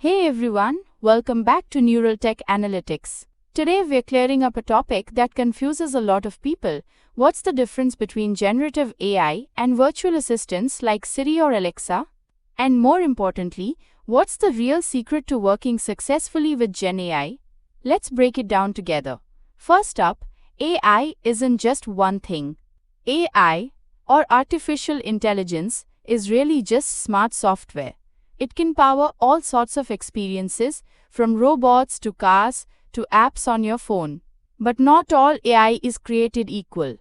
Hey everyone, welcome back to Neural Tech Analytics. Today we're clearing up a topic that confuses a lot of people. What's the difference between generative AI and virtual assistants like Siri or Alexa? And more importantly, what's the real secret to working successfully with Gen AI? Let's break it down together. First up, AI isn't just one thing. AI, or artificial intelligence, is really just smart software. It can power all sorts of experiences, from robots to cars to apps on your phone. But not all AI is created equal.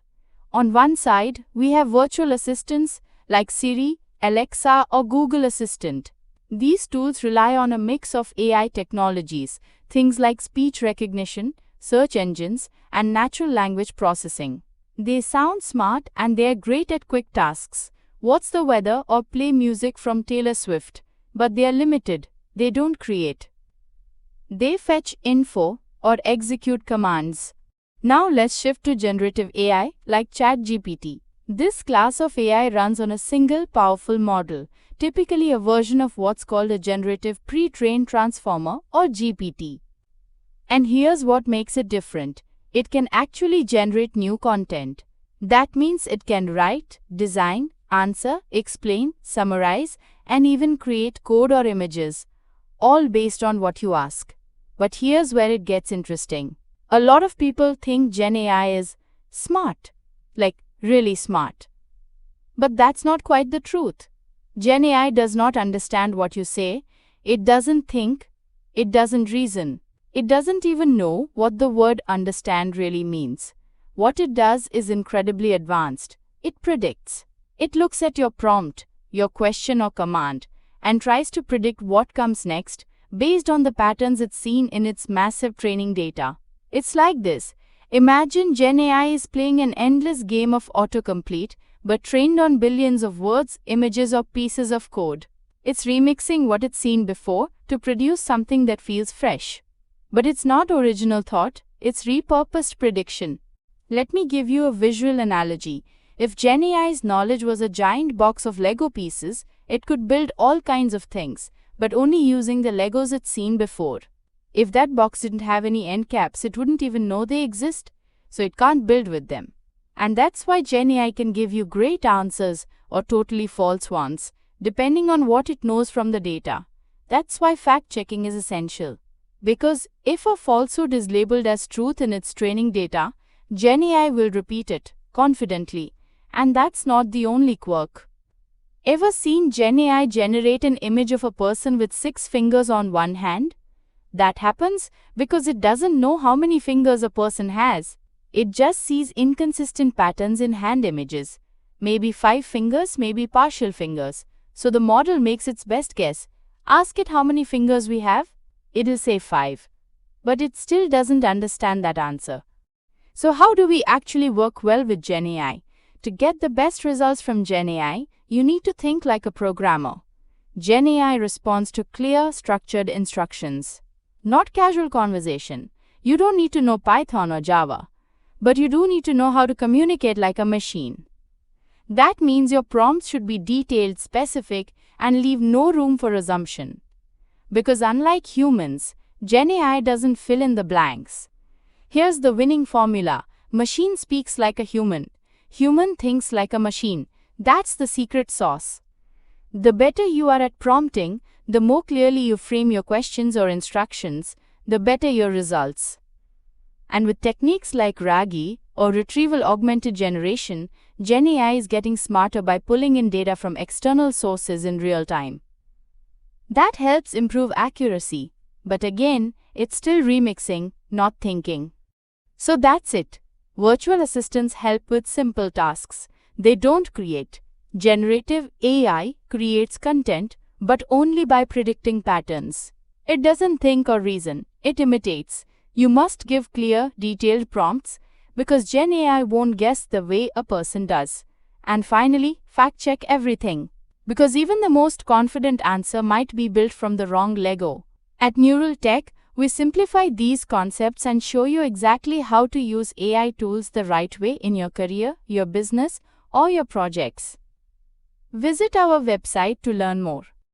On one side, we have virtual assistants like Siri, Alexa, or Google Assistant. These tools rely on a mix of AI technologies, things like speech recognition, search engines, and natural language processing. They sound smart and they're great at quick tasks. What's the weather or play music from Taylor Swift? But they are limited. They don't create. They fetch info or execute commands. Now let's shift to generative AI like ChatGPT. This class of AI runs on a single powerful model, typically a version of what's called a generative pre-trained transformer or GPT. And here's what makes it different. It can actually generate new content. That means it can write, design, answer, explain, summarize, and even create code or images, all based on what you ask. But here's where it gets interesting. A lot of people think Gen AI is smart, like really smart. But that's not quite the truth. Gen AI does not understand what you say, it doesn't think, it doesn't reason. It doesn't even know what the word understand really means. What it does is incredibly advanced. It predicts. It looks at your prompt, your question or command, and tries to predict what comes next based on the patterns it's seen in its massive training data. It's like this. Imagine Gen AI is playing an endless game of autocomplete, but trained on billions of words, images, or pieces of code. It's remixing what it's seen before to produce something that feels fresh. But it's not original thought, it's repurposed prediction. Let me give you a visual analogy. If Gen AI's knowledge was a giant box of Lego pieces, it could build all kinds of things, but only using the Legos it's seen before. If that box didn't have any end caps, it wouldn't even know they exist, so it can't build with them. And that's why Gen AI can give you great answers or totally false ones, depending on what it knows from the data. That's why fact-checking is essential. Because if a falsehood is labeled as truth in its training data, Gen AI will repeat it confidently. And that's not the only quirk. Ever seen Gen AI generate an image of a person with 6 fingers on one hand? That happens because it doesn't know how many fingers a person has. It just sees inconsistent patterns in hand images. Maybe 5 fingers, maybe partial fingers. So the model makes its best guess. Ask it how many fingers we have. It'll say 5. But it still doesn't understand that answer. So how do we actually work well with Gen AI? To get the best results from Gen AI, you need to think like a programmer. Gen AI responds to clear, structured instructions. Not casual conversation. You don't need to know Python or Java. But you do need to know how to communicate like a machine. That means your prompts should be detailed, specific, and leave no room for assumption. Because unlike humans, Gen AI doesn't fill in the blanks. Here's the winning formula. Machine speaks like a human. Human thinks like a machine. That's the secret sauce. The better you are at prompting, the more clearly you frame your questions or instructions, the better your results. And with techniques like RAGI or retrieval augmented generation, Gen AI is getting smarter by pulling in data from external sources in real time. That helps improve accuracy. But again, it's still remixing, not thinking. So that's it. Virtual assistants help with simple tasks. They don't create. Generative AI creates content, but only by predicting patterns. It doesn't think or reason. It imitates. You must give clear, detailed prompts, because Gen AI won't guess the way a person does. And finally, fact-check everything. Because even the most confident answer might be built from the wrong Lego. At Neural Tech, we simplify these concepts and show you exactly how to use AI tools the right way in your career, your business, or your projects. Visit our website to learn more.